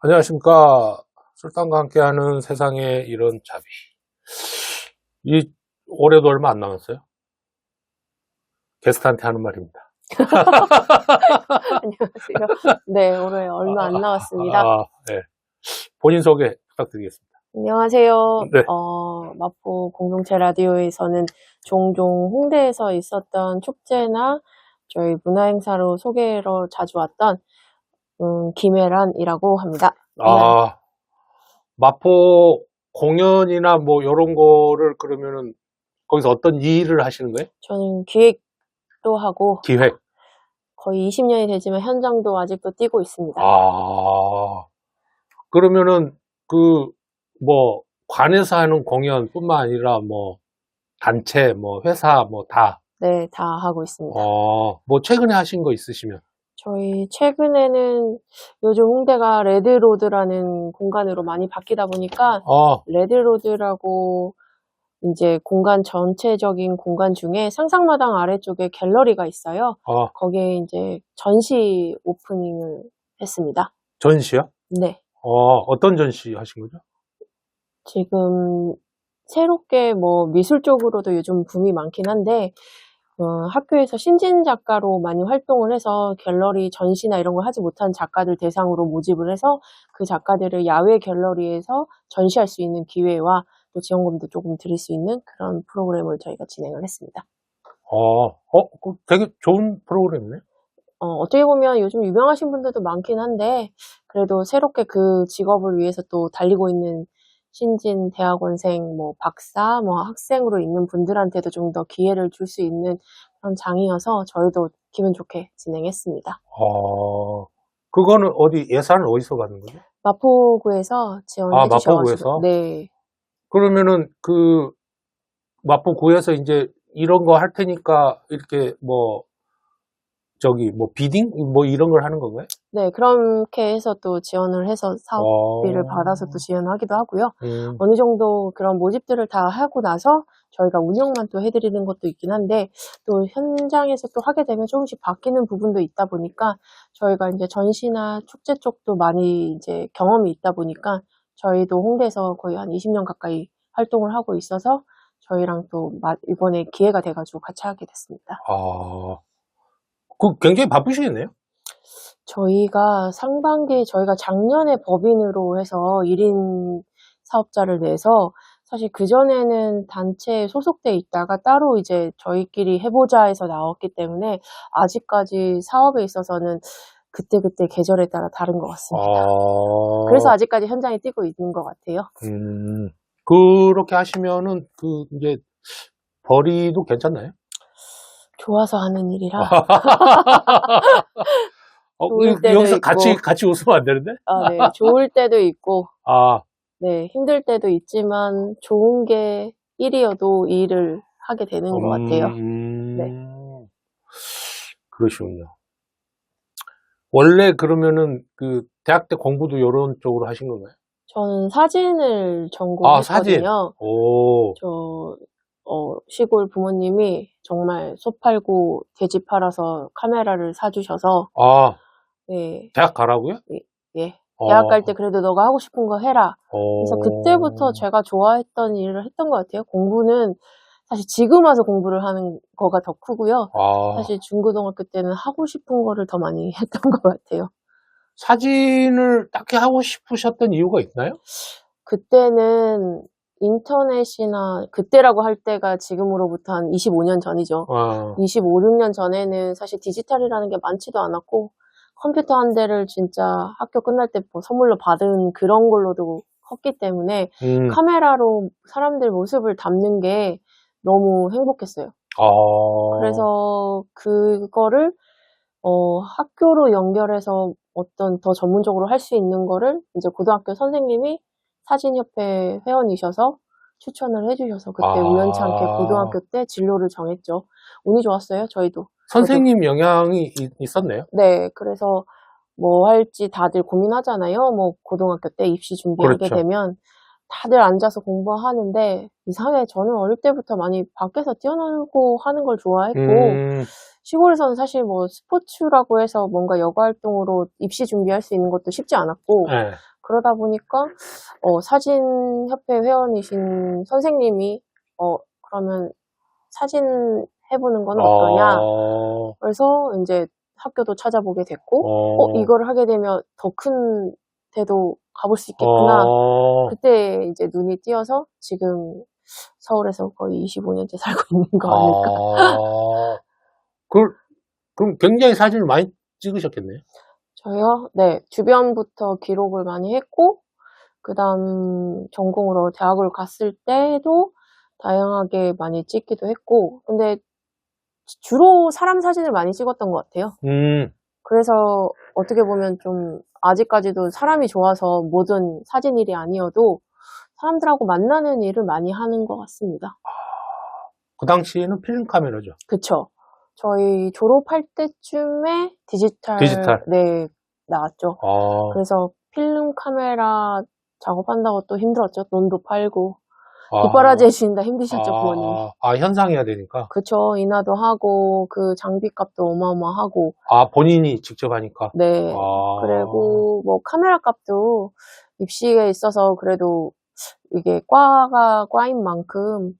안녕하십니까. 술단과 함께하는 세상의 이런 자비. 올해도 얼마 안 남았어요. 게스트한테 하는 말입니다. 안녕하세요. 네, 올해 얼마 안 남았습니다. 네. 본인 소개 부탁드리겠습니다. 안녕하세요. 네. 마포 공동체 라디오에서는 종종 홍대에서 있었던 축제나 저희 문화행사로 소개로 자주 왔던 김혜란이라고 합니다. 마포 공연이나 뭐 이런 거를 그러면은 거기서 어떤 일을 하시는 거예요? 저는 기획도 하고 기획. 거의 20년이 되지만 현장도 아직도 뛰고 있습니다. 그러면은 관에서 하는 공연뿐만 아니라 뭐 단체, 뭐 회사 뭐 다. 네, 다 하고 있습니다. 뭐 최근에 하신 거 있으시면? 저희 최근에는 요즘 홍대가 레드로드라는 공간으로 많이 바뀌다 보니까 레드로드라고 이제 공간 전체적인 공간 중에 상상마당 아래쪽에 갤러리가 있어요. 거기에 이제 전시 오프닝을 했습니다. 전시요? 네. 어떤 전시 하신 거죠? 지금 새롭게 뭐 미술 쪽으로도 요즘 붐이 많긴 한데 학교에서 신진 작가로 많이 활동을 해서 갤러리 전시나 이런 걸 하지 못한 작가들 대상으로 모집을 해서 그 작가들을 야외 갤러리에서 전시할 수 있는 기회와 또 지원금도 조금 드릴 수 있는 그런 프로그램을 저희가 진행을 했습니다. 되게 좋은 프로그램이네. 어떻게 보면 요즘 유명하신 분들도 많긴 한데 그래도 새롭게 그 직업을 위해서 또 달리고 있는 신진 대학원생, 뭐 박사, 뭐 학생으로 있는 분들한테도 좀 더 기회를 줄 수 있는 그런 장이어서 저희도 기분 좋게 진행했습니다. 그거는 예산을 어디서 받는 거죠? 마포구에서 지원해 주셔가지고. 마포구에서? 네. 그러면은 마포구에서 이제 이런 거 할 테니까 이렇게 비딩? 뭐 이런 걸 하는 건가요? 네, 그렇게 해서 또 지원을 해서 사업비를 받아서 또 지원하기도 하고요. 어느 정도 그런 모집들을 다 하고 나서 저희가 운영만 또 해드리는 것도 있긴 한데 또 현장에서 또 하게 되면 조금씩 바뀌는 부분도 있다 보니까 저희가 이제 전시나 축제 쪽도 많이 이제 경험이 있다 보니까 저희도 홍대에서 거의 한 20년 가까이 활동을 하고 있어서 저희랑 또 이번에 기회가 돼가지고 같이 하게 됐습니다. 굉장히 바쁘시겠네요? 저희가 상반기에 저희가 작년에 법인으로 해서 1인 사업자를 내서 사실 그전에는 단체에 소속돼 있다가 따로 이제 저희끼리 해보자 해서 나왔기 때문에 아직까지 사업에 있어서는 그때그때 계절에 따라 다른 것 같습니다. 그래서 아직까지 현장에 뛰고 있는 것 같아요. 그렇게 하시면은 이제 벌이도 괜찮나요? 좋아서 하는 일이라. 여기서 같이 웃으면 안 되는데? 네. 좋을 때도 있고. 네, 힘들 때도 있지만 좋은 게 일이어도 이 일을 하게 되는 것 같아요. 네. 그러시군요. 원래 그러면은 대학 때 공부도 이런 쪽으로 하신 건가요? 저는 사진을 전공했거든요. 사진. 시골 부모님이 정말 소 팔고 돼지 팔아서 카메라를 사주셔서. 네. 대학 가라고요? 예. 대학 갈 때 그래도 너가 하고 싶은 거 해라. 그래서 그때부터 제가 좋아했던 일을 했던 것 같아요. 공부는 사실 지금 와서 공부를 하는 거가 더 크고요. 사실 중고등학교 때는 하고 싶은 거를 더 많이 했던 것 같아요. 사진을 딱히 하고 싶으셨던 이유가 있나요? 그때는 인터넷이나 그때라고 할 때가 지금으로부터 한 25년 전이죠. 25, 6년 전에는 사실 디지털이라는 게 많지도 않았고 컴퓨터 한 대를 진짜 학교 끝날 때 선물로 받은 그런 걸로도 컸기 때문에 카메라로 사람들 모습을 담는 게 너무 행복했어요. 그래서 그거를 학교로 연결해서 어떤 더 전문적으로 할 수 있는 거를 이제 고등학교 선생님이 사진협회 회원이셔서 추천을 해주셔서 그때 우연찮게 고등학교 때 진로를 정했죠. 운이 좋았어요, 저희도. 선생님 영향이 있었네요. 네, 그래서 뭐 할지 다들 고민하잖아요. 뭐 고등학교 때 입시 준비하게 되면 다들 앉아서 공부하는데 이상하게 저는 어릴 때부터 많이 밖에서 뛰어놀고 하는 걸 좋아했고 시골에서는 사실 뭐 스포츠라고 해서 뭔가 여가 활동으로 입시 준비할 수 있는 것도 쉽지 않았고 그러다 보니까 사진협회 회원이신 선생님이 그러면 사진 해보는 건 어떠냐. 그래서 이제 학교도 찾아보게 됐고 이걸 하게 되면 더 큰 데도 가볼 수 있겠구나. 그때 이제 눈이 띄어서 지금 서울에서 거의 25년째 살고 있는 거 아닐까. 그럼 굉장히 사진을 많이 찍으셨겠네요? 저요? 네. 주변부터 기록을 많이 했고, 그 다음 전공으로 대학을 갔을 때도 다양하게 많이 찍기도 했고, 근데 주로 사람 사진을 많이 찍었던 것 같아요. 그래서 어떻게 보면 좀 아직까지도 사람이 좋아서 모든 사진일이 아니어도 사람들하고 만나는 일을 많이 하는 것 같습니다. 그 당시에는 필름 카메라죠? 그쵸. 저희 졸업할 때쯤에 디지털. 네, 나왔죠. 그래서 필름 카메라 작업한다고 또 힘들었죠. 돈도 팔고. 뒷바라지 해주신다 힘드셨죠, 부모님이. 현상해야 되니까? 그쵸. 인하도 하고, 그 장비값도 어마어마하고. 본인이 직접 하니까? 네. 그리고 뭐 카메라 값도 입시에 있어서 그래도 이게 과인 만큼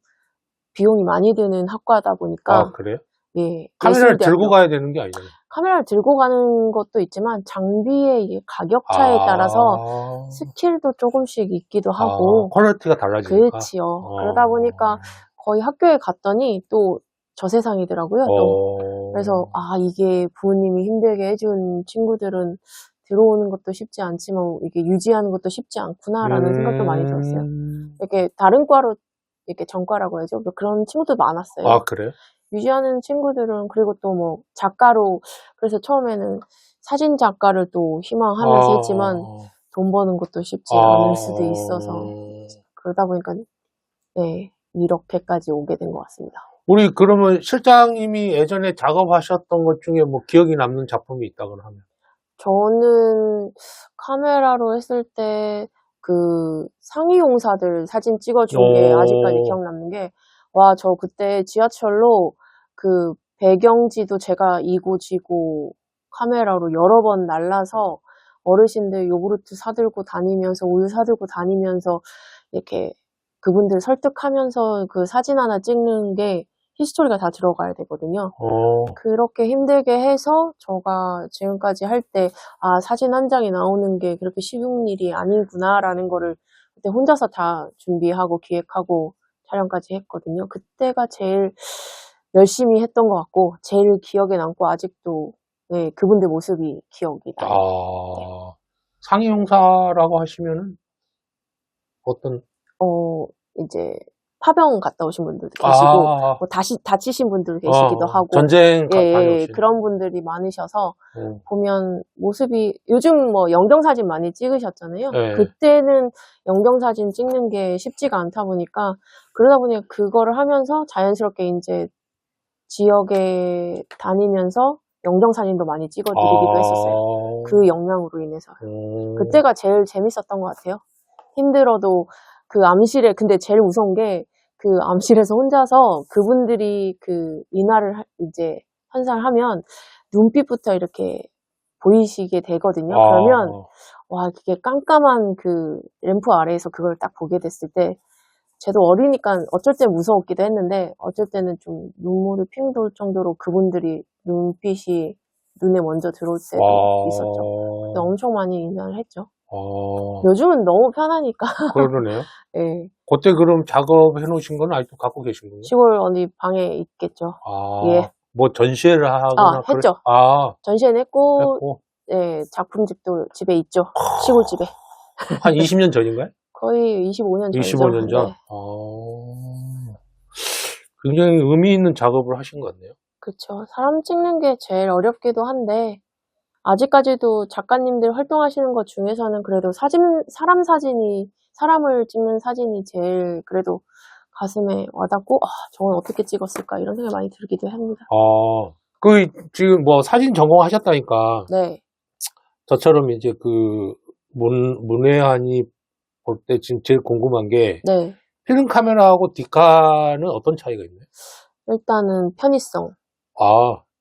비용이 많이 드는 학과다 보니까. 그래요? 예. 카메라를 들고 가야 되는 게 아니잖아요. 카메라를 들고 가는 것도 있지만 장비의 이게 가격 차이에 따라서 스킬도 조금씩 있기도 하고 퀄리티가 달라지니까. 그렇지요. 그러다 보니까 거의 학교에 갔더니 또 저 세상이더라고요. 또. 그래서 이게 부모님이 힘들게 해준 친구들은 들어오는 것도 쉽지 않지만 이게 유지하는 것도 쉽지 않구나라는 생각도 많이 들었어요. 이렇게 다른 과로 이렇게 전과라고 해야죠. 그런 친구도 많았어요. 그래요? 유지하는 친구들은 그리고 또 뭐 작가로 그래서 처음에는 사진 작가를 또 희망하면서 했지만 돈 버는 것도 쉽지 않을 수도 있어서 그러다 보니까 네 이렇게까지 오게 된 것 같습니다. 우리 그러면 실장님이 예전에 작업하셨던 것 중에 뭐 기억이 남는 작품이 있다거나 하면? 저는 카메라로 했을 때 그 상위용사들 사진 찍어준 게 아직까지 기억 남는 게 저 그때 지하철로 그 배경지도 제가 이고 지고 카메라로 여러 번 날라서 어르신들 요구르트 사들고 다니면서 우유 사들고 다니면서 이렇게 그분들 설득하면서 그 사진 하나 찍는 게 히스토리가 다 들어가야 되거든요. 그렇게 힘들게 해서 제가 지금까지 할 때 사진 한 장이 나오는 게 그렇게 쉬운 일이 아니구나 라는 거를 그때 혼자서 다 준비하고 기획하고 촬영까지 했거든요. 그때가 제일 열심히 했던 것 같고 제일 기억에 남고 아직도 네, 그분들 모습이 기억이 나요. 네. 상위용사라고 하시면은 어떤? 이제 파병 갔다 오신 분들도 계시고 뭐 다치신 분들도 계시기도 하고 전쟁 다녀오신 그런 분들이 많으셔서 보면 모습이 요즘 뭐 영정사진 많이 찍으셨잖아요. 그때는 영정사진 찍는 게 쉽지가 않다 보니까 그러다 보니 그거를 하면서 자연스럽게 이제 지역에 다니면서 영정사진도 많이 찍어드리기도 했었어요. 그 영향으로 인해서 그때가 제일 재밌었던 것 같아요. 힘들어도 그 암실에 근데 제일 무서운 게 그 암실에서 혼자서 그분들이 그 인화를 이제 현상하면 눈빛부터 이렇게 보이시게 되거든요. 그러면 그게 깜깜한 그 램프 아래에서 그걸 딱 보게 됐을 때 저도 어리니까 어쩔 때 무서웠기도 했는데 어쩔 때는 좀 눈물이 핑 돌 정도로 그분들이 눈빛이 눈에 먼저 들어올 때도 있었죠. 근데 엄청 많이 인사를 했죠. 요즘은 너무 편하니까. 그러네요. 네. 그때 그럼 작업해 놓으신 건 아직도 갖고 계신가요? 시골 어디 방에 있겠죠. 예. 뭐 전시회를 하거나 했죠. 전시회는 했고, 네, 작품집도 집에 있죠. 시골집에. 한 20년 전인가요? 거의 25년 전이죠. 25년 전? 네. 굉장히 의미 있는 작업을 하신 것 같네요. 그렇죠. 사람 찍는 게 제일 어렵기도 한데 아직까지도 작가님들 활동하시는 것 중에서는 그래도 사람을 찍는 사진이 제일 그래도 가슴에 와닿고 저건 어떻게 찍었을까 이런 생각이 많이 들기도 합니다. 지금 뭐 사진 전공하셨다니까. 네. 저처럼 이제 그 문외한이 볼 때 지금 제일 궁금한 게 네. 필름 카메라하고 디카는 어떤 차이가 있나요? 일단은 편의성.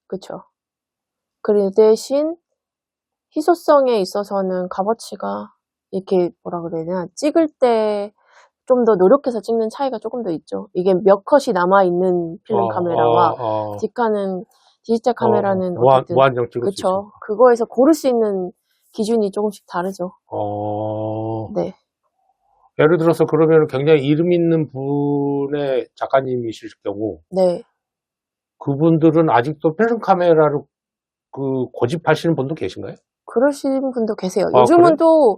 그렇죠. 그 대신 희소성에 있어서는 값어치가 이렇게 뭐라 그래야 되나, 찍을 때 좀 더 노력해서 찍는 차이가 조금 더 있죠. 이게 몇 컷이 남아있는 필름 카메라와 디카는 디지털 카메라는 어쨌든 무한정 찍을 수 그쵸. 그거에서 고를 수 있는 기준이 조금씩 다르죠. 네. 예를 들어서 그러면 굉장히 이름 있는 분의 작가님이실 경우, 네. 그분들은 아직도 필름 카메라로 그 고집하시는 분도 계신가요? 그러시는 분도 계세요. 요즘은 그래? 또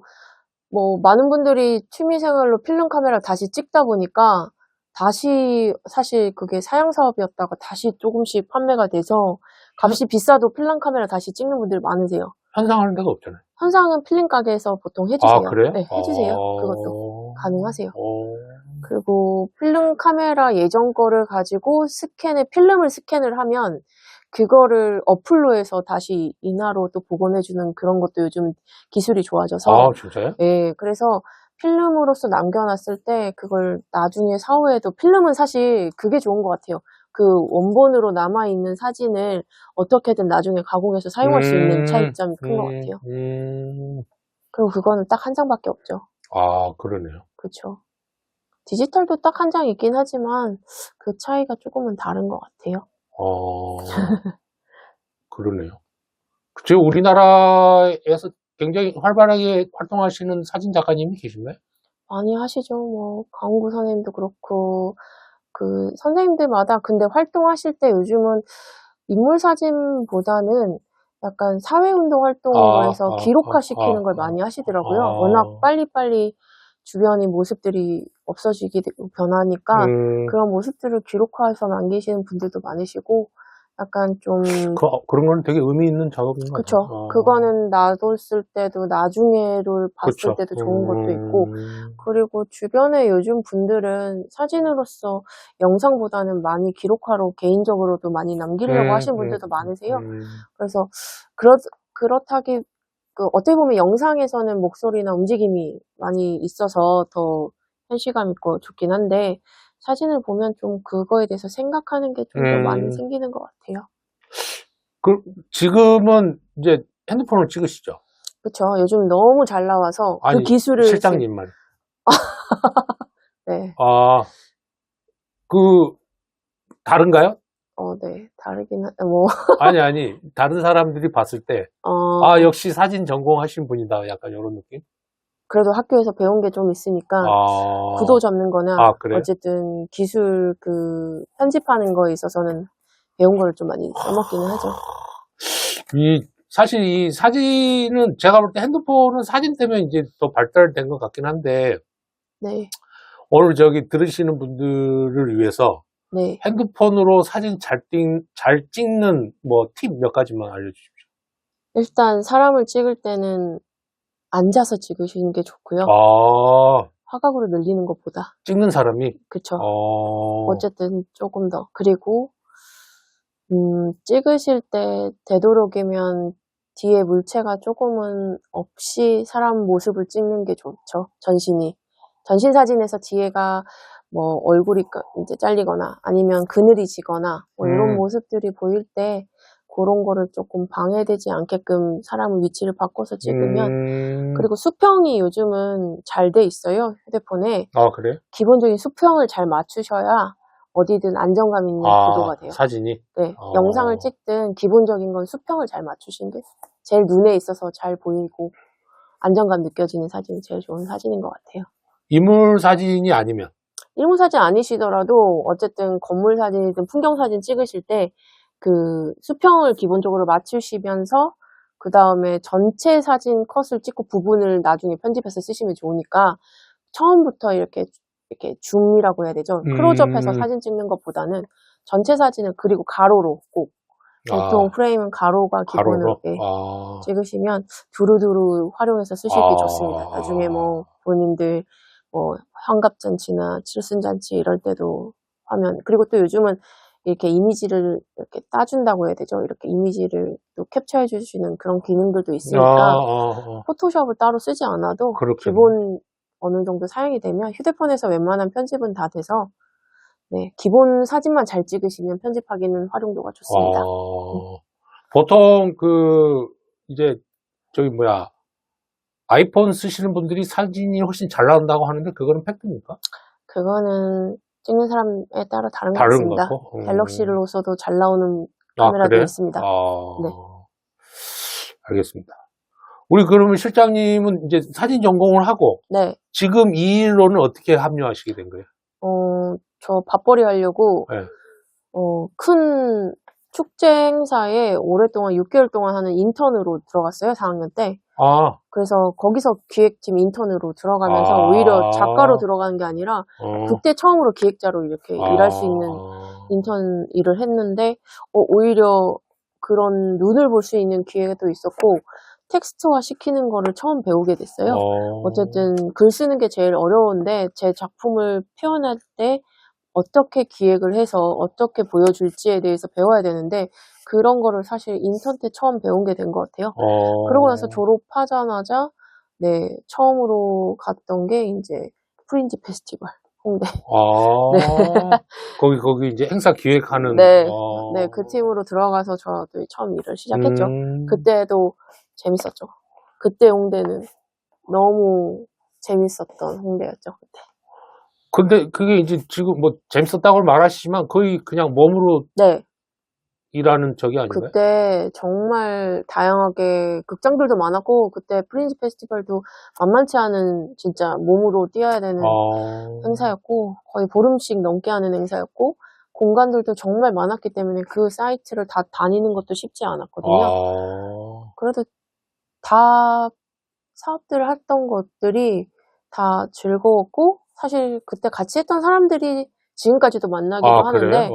뭐 많은 분들이 취미생활로 필름 카메라 다시 찍다 보니까 다시 사실 그게 사양 사업이었다가 다시 조금씩 판매가 돼서 값이 비싸도 필름 카메라 다시 찍는 분들 많으세요. 현상하는 데가 없잖아요. 현상은 필름 가게에서 보통 해주세요. 그래요? 네, 해주세요. 그것도 가능하세요. 그리고 필름 카메라 예전 거를 가지고 필름을 스캔을 하면 그거를 어플로 해서 다시 인화로 또 복원해주는 그런 것도 요즘 기술이 좋아져서. 진짜요? 네, 그래서 필름으로서 남겨놨을 때 그걸 나중에 사후에도 필름은 사실 그게 좋은 것 같아요. 그 원본으로 남아있는 사진을 어떻게든 나중에 가공해서 사용할 수 있는 차이점이 큰 것 같아요. 그리고 그거는 딱 한 장밖에 없죠. 그러네요. 그렇죠. 디지털도 딱 한 장 있긴 하지만 그 차이가 조금은 다른 것 같아요. 그러네요. 지금 우리나라에서 굉장히 활발하게 활동하시는 사진 작가님이 계신가요? 많이 하시죠. 뭐 강훈구 선생님도 그렇고 그 선생님들마다 근데 활동하실 때 요즘은 인물 사진보다는 약간 사회운동 활동을 해서 기록화시키는 걸 많이 하시더라고요. 워낙 빨리빨리 주변의 모습들이 없어지게 되고 변하니까 그런 모습들을 기록화해서 남기시는 분들도 많으시고 약간 좀 그런 건 되게 의미 있는 작업인 것 같아요. 그쵸. 그거는 놔뒀을 때도 나중에를 봤을 때도 좋은 것도 있고 그리고 주변에 요즘 분들은 사진으로서 영상보다는 많이 기록화로 개인적으로도 많이 남기려고 하시는 분들도 많으세요. 그래서 그렇다기 어떻게 보면 영상에서는 목소리나 움직임이 많이 있어서 더 현실감 있고 좋긴 한데 사진을 보면 좀 그거에 대해서 생각하는 게 좀 더 많이 생기는 것 같아요. 지금은 이제 핸드폰으로 찍으시죠? 그쵸. 요즘 너무 잘 나와서 그 기술을 실장님만. 네. 다른가요? 네. 다르긴 뭐. 아니. 다른 사람들이 봤을 때, 역시 사진 전공하신 분이다. 약간 이런 느낌? 그래도 학교에서 배운 게 좀 있으니까, 구도 접는 거나, 어쨌든 기술 편집하는 거에 있어서는 배운 거를 좀 많이 써먹기는 하죠. 사실 이 사진은 제가 볼 때 핸드폰은 사진 때문에 이제 더 발달된 것 같긴 한데, 네. 오늘 들으시는 분들을 위해서, 네. 핸드폰으로 사진 잘 찍는 뭐 팁 몇 가지만 알려주십시오. 일단 사람을 찍을 때는 앉아서 찍으시는 게 좋고요. 화각으로 늘리는 것보다. 찍는 사람이? 그쵸. 어쨌든 조금 더. 그리고 찍으실 때 되도록이면 뒤에 물체가 조금은 없이 사람 모습을 찍는 게 좋죠. 전신 사진에서 뒤에가 뭐 얼굴이 이제 잘리거나 아니면 그늘이 지거나 뭐 이런 모습들이 보일 때 그런 거를 조금 방해되지 않게끔 사람 위치를 바꿔서 찍으면 그리고 수평이 요즘은 잘 돼 있어요. 휴대폰에. 그래요? 기본적인 수평을 잘 맞추셔야 어디든 안정감 있는 구도가 돼요. 사진이? 네. 영상을 찍든 기본적인 건 수평을 잘 맞추시는 게 제일 눈에 있어서 잘 보이고 안정감 느껴지는 사진이 제일 좋은 사진인 것 같아요. 인물 사진이 아니면? 인물 사진 아니시더라도 어쨌든 건물 사진이든 풍경 사진 찍으실 때 그 수평을 기본적으로 맞추시면서 그 다음에 전체 사진 컷을 찍고 부분을 나중에 편집해서 쓰시면 좋으니까 처음부터 이렇게 줌이라고 해야 되죠. 클로즈업해서 사진 찍는 것보다는 전체 사진을 그리고 가로로 꼭 보통 프레임은 가로가 기본으로 찍으시면 두루두루 활용해서 쓰시기 좋습니다. 나중에 뭐 본인들 뭐 환갑잔치나 칠순잔치 이럴 때도 하면 그리고 또 요즘은 이렇게 이미지를 이렇게 따준다고 해야 되죠. 이렇게 이미지를 또 캡처해 주시는 그런 기능들도 있으니까 포토샵을 따로 쓰지 않아도 기본 어느 정도 사용이 되면 휴대폰에서 웬만한 편집은 다 돼서 네, 기본 사진만 잘 찍으시면 편집하기는 활용도가 좋습니다. 보통 이제 아이폰 쓰시는 분들이 사진이 훨씬 잘 나온다고 하는데 그거는 팩트입니까? 그거는 찍는 사람에 따라 다른 것 다른 것 같습니다. 같고? 갤럭시로서도 잘 나오는 카메라도 그래요? 있습니다. 네. 알겠습니다. 우리 그러면 실장님은 이제 사진 전공을 하고 네. 지금 이 일로는 어떻게 합류하시게 된 거예요? 저 밥벌이 하려고 네. 큰 축제 행사에 오랫동안 6개월 동안 하는 인턴으로 들어갔어요. 4학년 때. 그래서 거기서 기획팀 인턴으로 들어가면서 오히려 작가로 들어가는 게 아니라 그때 처음으로 기획자로 이렇게 일할 수 있는 인턴 일을 했는데 오히려 그런 눈을 볼 수 있는 기회도 있었고 텍스트화 시키는 거를 처음 배우게 됐어요. 어쨌든 글 쓰는 게 제일 어려운데 제 작품을 표현할 때 어떻게 기획을 해서 어떻게 보여줄지에 대해서 배워야 되는데 그런 거를 사실 인턴 때 처음 배운 게 된 것 같아요. 그러고 나서 졸업하자마자 네 처음으로 갔던 게 이제 프린지 페스티벌 홍대. 네. 거기 이제 행사 기획하는. 네, 네, 그 팀으로 들어가서 저도 처음 일을 시작했죠. 그때도 재밌었죠. 그때 홍대는 너무 재밌었던 홍대였죠. 그때. 근데 그게 이제 지금 뭐 재밌었다고 말하시지만 거의 그냥 몸으로 네. 일하는 적이 아닌가요? 그때 정말 다양하게 극장들도 많았고 그때 프린지 페스티벌도 만만치 않은 진짜 몸으로 뛰어야 되는 행사였고 거의 보름씩 넘게 하는 행사였고 공간들도 정말 많았기 때문에 그 사이트를 다 다니는 것도 쉽지 않았거든요. 그래도 다 사업들을 했던 것들이 다 즐거웠고 사실 그때 같이 했던 사람들이 지금까지도 만나기도 하는데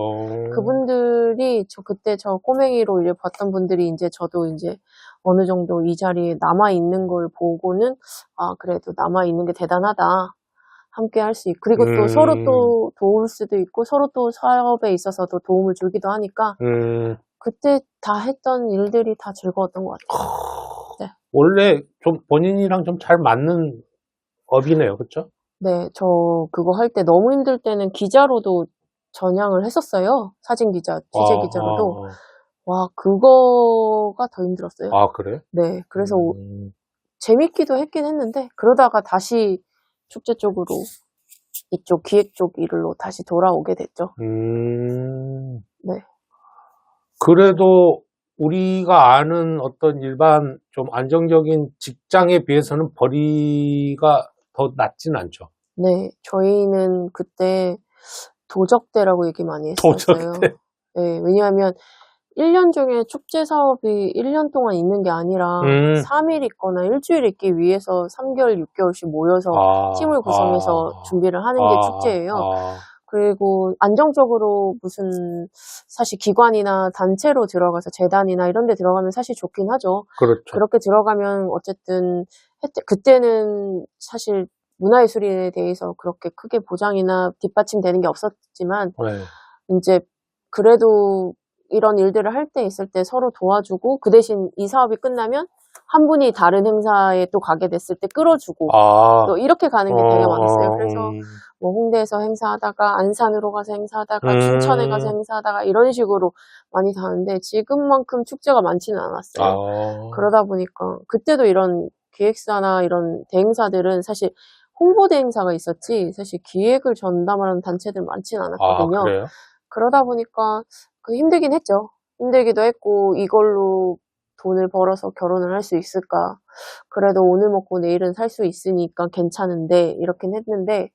그분들이 그때 저 꼬맹이로 이제 봤던 분들이 이제 저도 이제 어느 정도 이 자리에 남아 있는 걸 보고는 그래도 남아 있는 게 대단하다. 함께 할 수 있고 그리고 또 서로 또 도울 수도 있고 서로 또 사업에 있어서도 도움을 주기도 하니까 그때 다 했던 일들이 다 즐거웠던 것 같아요. 네. 원래 좀 본인이랑 좀 잘 맞는 업이네요, 그렇죠? 네, 저 그거 할 때 너무 힘들 때는 기자로도 전향을 했었어요. 사진 기자, 취재 기자로도. 와, 그거가 더 힘들었어요. 그래요? 네, 그래서 재밌기도 했긴 했는데 그러다가 다시 축제 쪽으로 이쪽 기획 쪽 일로 다시 돌아오게 됐죠. 네. 그래도 우리가 아는 어떤 일반 좀 안정적인 직장에 비해서는 벌이가 더 낮진 않죠. 네, 저희는 그때 도적대라고 얘기 많이 했었어요. 도적대? 네, 왜냐하면 1년 중에 축제 사업이 1년 동안 있는 게 아니라 3일 있거나 일주일 있기 위해서 3개월, 6개월씩 모여서 팀을 구성해서 준비를 하는 게 축제예요. 그리고 안정적으로 무슨 사실 기관이나 단체로 들어가서 재단이나 이런 데 들어가면 사실 좋긴 하죠. 그렇죠. 그렇게 들어가면 어쨌든 그때는 사실 문화예술에 대해서 그렇게 크게 보장이나 뒷받침되는 게 없었지만 이제 그래도 이런 일들을 할 때 있을 때 서로 도와주고 그 대신 이 사업이 끝나면 한 분이 다른 행사에 또 가게 됐을 때 끌어주고 또 이렇게 가는 게 되게 많았어요. 그래서 뭐 홍대에서 행사하다가 안산으로 가서 행사하다가 춘천에 가서 행사하다가 이런 식으로 많이 가는데 지금만큼 축제가 많지는 않았어요. 그러다 보니까 그때도 이런 기획사나 이런 대행사들은 사실 홍보대 행사가 있었지 사실 기획을 전담하는 단체들 많지는 않았거든요. 그래요? 그러다 보니까 힘들긴 했죠. 힘들기도 했고 이걸로 돈을 벌어서 결혼을 할 수 있을까? 그래도 오늘 먹고 내일은 살 수 있으니까 괜찮은데 이렇긴 했는데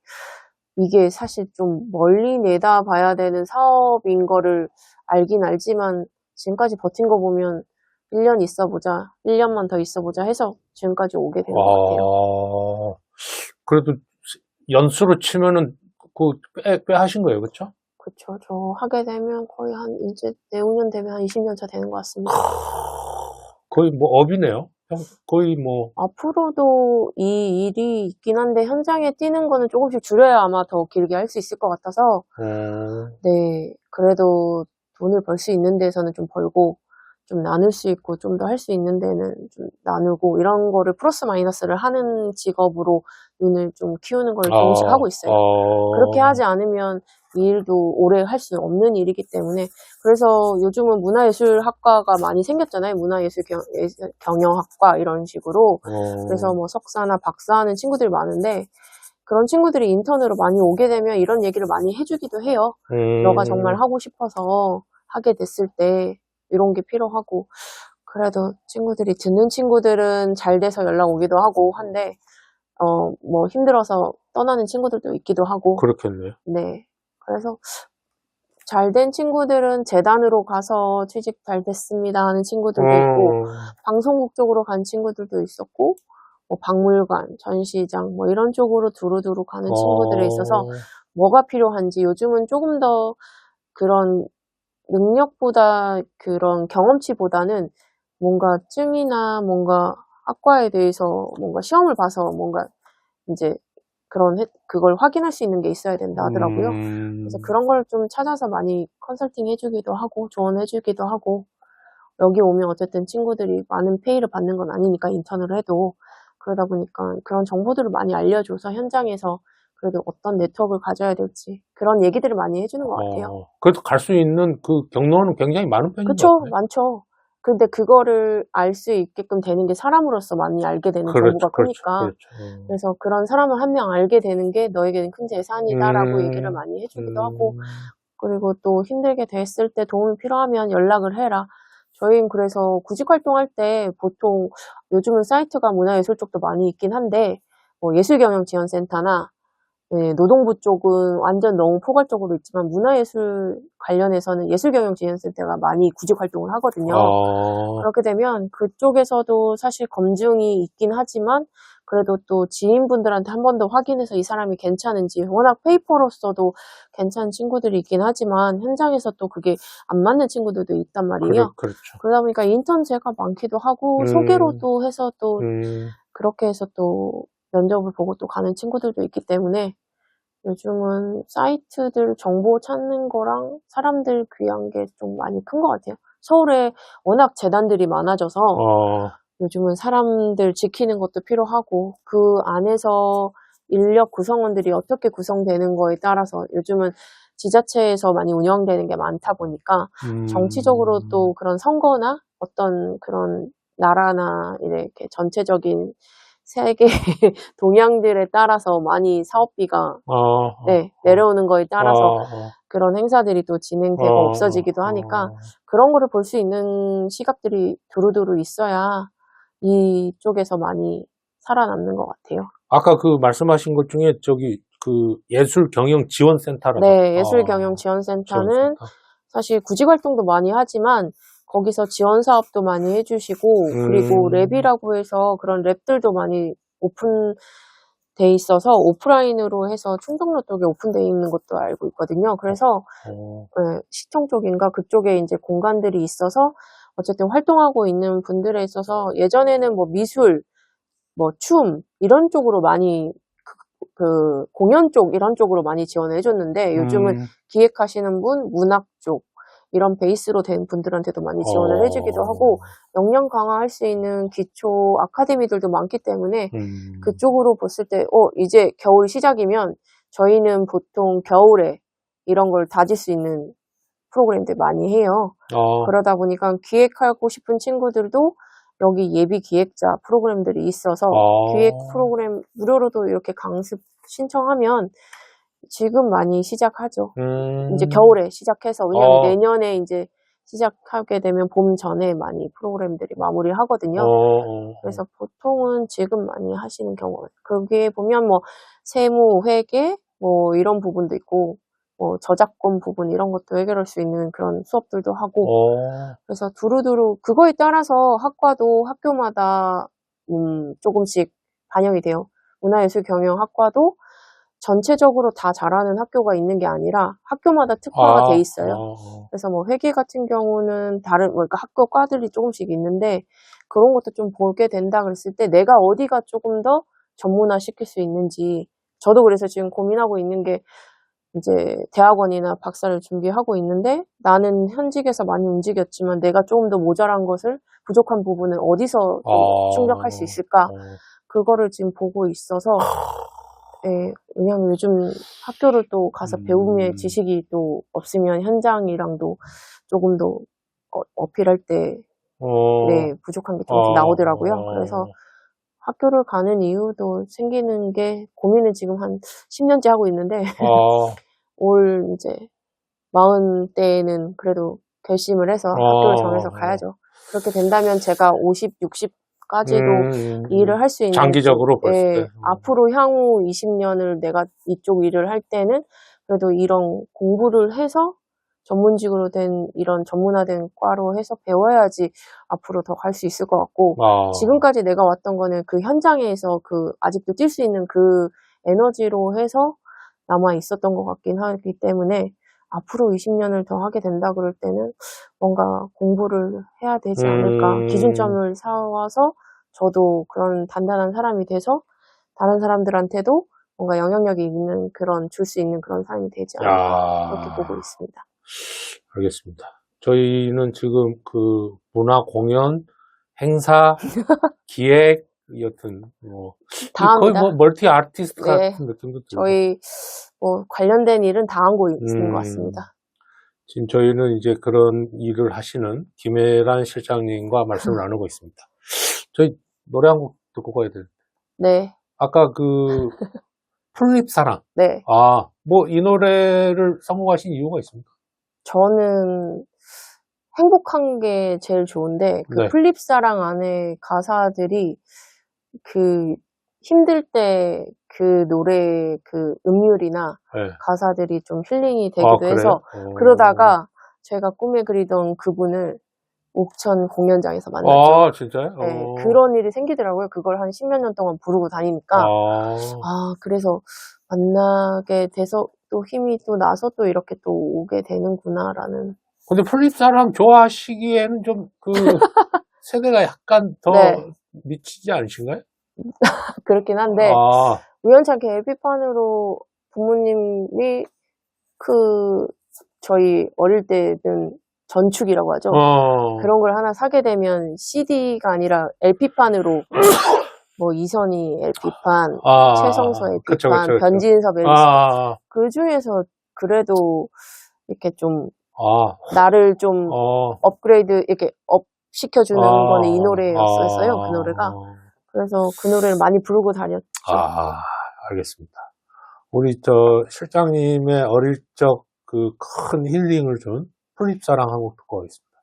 이게 사실 좀 멀리 내다봐야 되는 사업인 거를 알긴 알지만 지금까지 버틴 거 보면 1년 있어보자, 1년만 더 있어보자 해서 지금까지 오게 된 것 같아요. 그래도 연수로 치면은 꽤 하신 거예요, 그렇죠? 그쵸. 저 하게 되면 거의 이제 내후년 되면 한 20년 차 되는 것 같습니다. 거의 뭐 업이네요. 거의 뭐. 앞으로도 이 일이 있긴 한데 현장에 뛰는 거는 조금씩 줄여야 아마 더 길게 할 수 있을 것 같아서 네. 그래도 돈을 벌 수 있는 데서는 좀 벌고 좀 나눌 수 있고 좀 더 할 수 있는 데는 좀 나누고 이런 거를 플러스 마이너스를 하는 직업으로 눈을 좀 키우는 걸 조금씩 하고 있어요. 그렇게 하지 않으면 이 일도 오래 할 수 없는 일이기 때문에 그래서 요즘은 문화예술학과가 많이 생겼잖아요. 경영학과 이런 식으로. 그래서 뭐 석사나 박사하는 친구들이 많은데 그런 친구들이 인턴으로 많이 오게 되면 이런 얘기를 많이 해주기도 해요. 너가 정말 하고 싶어서 하게 됐을 때 이런 게 필요하고 그래도 친구들이 듣는 친구들은 잘 돼서 연락 오기도 하고 한데 뭐 힘들어서 떠나는 친구들도 있기도 하고 그렇겠네요. 네. 그래서 잘 된 친구들은 재단으로 가서 취직 잘 됐습니다 하는 친구들도 있고 방송국 쪽으로 간 친구들도 있었고 뭐 박물관, 전시장 뭐 이런 쪽으로 두루두루 가는 친구들에 있어서 뭐가 필요한지 요즘은 조금 더 그런 능력보다 그런 경험치보다는 뭔가 증이나 뭔가 학과에 대해서 뭔가 시험을 봐서 뭔가 이제 그걸 확인할 수 있는 게 있어야 된다 하더라고요. 그래서 그런 걸 좀 찾아서 많이 컨설팅 해주기도 하고 조언해주기도 하고 여기 오면 어쨌든 친구들이 많은 페이를 받는 건 아니니까 인턴을 해도 그러다 보니까 그런 정보들을 많이 알려줘서 현장에서 그래도 어떤 네트워크를 가져야 될지 그런 얘기들을 많이 해주는 것 같아요. 그래도 갈 수 있는 그 경로는 굉장히 많은 편인 것 그쵸, 같아요. 많죠. 근데 그거를 알 수 있게끔 되는 게 사람으로서 많이 알게 되는 정보가 크니까. 그래서 그런 사람을 한 명 알게 되는 게 너에게는 큰 재산이다라고 얘기를 많이 해주기도 하고 그리고 또 힘들게 됐을 때 도움이 필요하면 연락을 해라. 저희는 그래서 구직 활동할 때 보통 요즘은 사이트가 문화예술 쪽도 많이 있긴 한데 뭐 예술경영지원센터나 네, 노동부 쪽은 완전 너무 포괄적으로 있지만 문화예술 관련해서는 예술경영지원센터가 많이 구직 활동을 하거든요. 그렇게 되면 그쪽에서도 사실 검증이 있긴 하지만 그래도 또 지인분들한테 한 번 더 확인해서 이 사람이 괜찮은지 워낙 페이퍼로서도 괜찮은 친구들이 있긴 하지만 현장에서 또 그게 안 맞는 친구들도 있단 말이에요. 그렇죠. 그러다 보니까 인턴제가 많기도 하고 소개로도 해서 또 그렇게 해서 또 면접을 보고 또 가는 친구들도 있기 때문에 요즘은 사이트들 정보 찾는 거랑 사람들 귀한 게 좀 많이 큰 것 같아요. 서울에 워낙 재단들이 많아져서 요즘은 사람들 지키는 것도 필요하고 그 안에서 인력 구성원들이 어떻게 구성되는 거에 따라서 요즘은 지자체에서 많이 운영되는 게 많다 보니까 정치적으로 또 그런 선거나 어떤 그런 나라나 이렇게 전체적인 세계 동향들에 따라서 많이 사업비가 내려오는 거에 따라서 그런 행사들이 또 진행되고 없어지기도 하니까 그런 거를 볼 수 있는 시각들이 두루두루 있어야 이쪽에서 많이 살아남는 것 같아요. 아까 그 말씀하신 것 중에 저기 그 예술경영지원센터라고. 네, 예술경영지원센터는 사실 구직활동도 많이 하지만 거기서 지원 사업도 많이 해주시고 그리고 랩이라고 해서 그런 랩들도 많이 오픈돼 있어서 오프라인으로 해서 충정로 쪽에 오픈돼 있는 것도 알고 있거든요. 그래서 네, 시청 쪽인가 그쪽에 이제 공간들이 있어서 어쨌든 활동하고 있는 분들에 있어서 예전에는 뭐 미술, 뭐 춤 이런 쪽으로 많이 그 공연 쪽 이런 쪽으로 많이 지원을 해줬는데 요즘은 기획하시는 분, 문학 쪽 이런 베이스로 된 분들한테도 많이 지원을 해주기도 하고 역량 강화할 수 있는 기초 아카데미들도 많기 때문에 그쪽으로 봤을 때 이제 겨울 시작이면 저희는 보통 겨울에 이런 걸 다질 수 있는 프로그램들 많이 해요. 그러다 보니까 기획하고 싶은 친구들도 여기 예비 기획자 프로그램들이 있어서 기획 프로그램 무료로도 이렇게 강습 신청하면 지금 많이 시작하죠. 이제 겨울에 시작해서 왜냐면 내년에 이제 시작하게 되면 봄 전에 많이 프로그램들이 마무리하거든요. 그래서 보통은 지금 많이 하시는 경우가 거기에 보면 뭐 세무, 회계 뭐 이런 부분도 있고 뭐 저작권 부분 이런 것도 해결할 수 있는 그런 수업들도 하고 그래서 두루두루 그거에 따라서 학과도 학교마다 조금씩 반영이 돼요. 문화예술경영학과도 전체적으로 다 잘하는 학교가 있는 게 아니라 학교마다 특화가 돼 있어요. 그래서 뭐 회계 같은 경우는 그러니까 학교 과들이 조금씩 있는데 그런 것도 좀 보게 된다 그랬을 때 내가 어디가 조금 더 전문화 시킬 수 있는지 저도 그래서 지금 고민하고 있는 게 이제 대학원이나 박사를 준비하고 있는데 나는 현직에서 많이 움직였지만 내가 조금 더 모자란 것을 부족한 부분은 어디서 좀 충족할 수 있을까? 그거를 지금 보고 있어서 예, 왜냐면 요즘 학교를 또 가서 배움의 지식이 또 없으면 현장이랑도 조금 더 어필할 때 네, 부족한 게 조금씩 나오더라고요. 그래서 학교를 가는 이유도 생기는 게 고민을 지금 한 10년째 하고 있는데 올 이제 40대에는 그래도 결심을 해서 학교를 정해서 가야죠. 그렇게 된다면 제가 50, 60까지도 일을 할 수 있는 장기적으로 봤을 때 앞으로 향후 20년을 내가 이쪽 일을 할 때는 그래도 이런 공부를 해서 전문직으로 된 이런 전문화된 과로 해서 배워야지 앞으로 더 갈 수 있을 것 같고 지금까지 내가 왔던 거는 그 현장에서 그 아직도 뛸 수 있는 그 에너지로 해서 남아 있었던 것 같긴 하기 때문에 앞으로 20년을 더 하게 된다 그럴 때는 뭔가 공부를 해야 되지 않을까. 기준점을 삼아서 저도 그런 단단한 사람이 돼서 다른 사람들한테도 뭔가 영향력이 있는 그런, 줄 수 있는 그런 사람이 되지 않을까. 그렇게 보고 있습니다. 알겠습니다. 저희는 지금 그 문화 공연, 행사, 기획, 여튼 거의 뭐 멀티 아티스트 같은 느낌도 들고 저희 뭐 관련된 일은 다 하고 있는 것 같습니다. 지금 저희는 이제 그런 일을 하시는 김혜란 실장님과 말씀을 나누고 있습니다. 저희 노래 한 곡 듣고 가야 되는데. 네. 아까 그 풀립사랑. 네. 뭐 이 노래를 선곡하신 이유가 있습니까? 저는 행복한 게 제일 좋은데 그 풀립사랑 안에 가사들이 그 힘들 때 그 노래 그 음률이나 가사들이 좀 힐링이 되기도 해서 그러다가 제가 꿈에 그리던 그분을 옥천 공연장에서 만났죠. 진짜요? 네, 그런 일이 생기더라고요. 그걸 한 10몇 년 동안 부르고 다니니까 그래서 만나게 돼서 또 힘이 또 나서 또 이렇게 또 오게 되는구나라는. 근데 풀립사랑 좋아하시기에는 좀 그 세대가 약간 더 미치지 않으신가요? 그렇긴 한데 우연찮게 LP판으로 부모님이 저희 어릴 때는 전축이라고 하죠. 그런 걸 하나 사게 되면 CD가 아니라 LP판으로 뭐 이선희 LP판, 최성서 LP판, 변진섭 LP판 그 중에서 그래도 이렇게 좀 나를 좀 업그레이드 이렇게 업 시켜주는 거는 이 노래였어요. 그 노래가. 그래서 그 노래를 많이 부르고 다녔죠. 알겠습니다. 우리 실장님의 어릴 적 그 큰 힐링을 준 풀립사랑 한 곡 듣고 가겠습니다.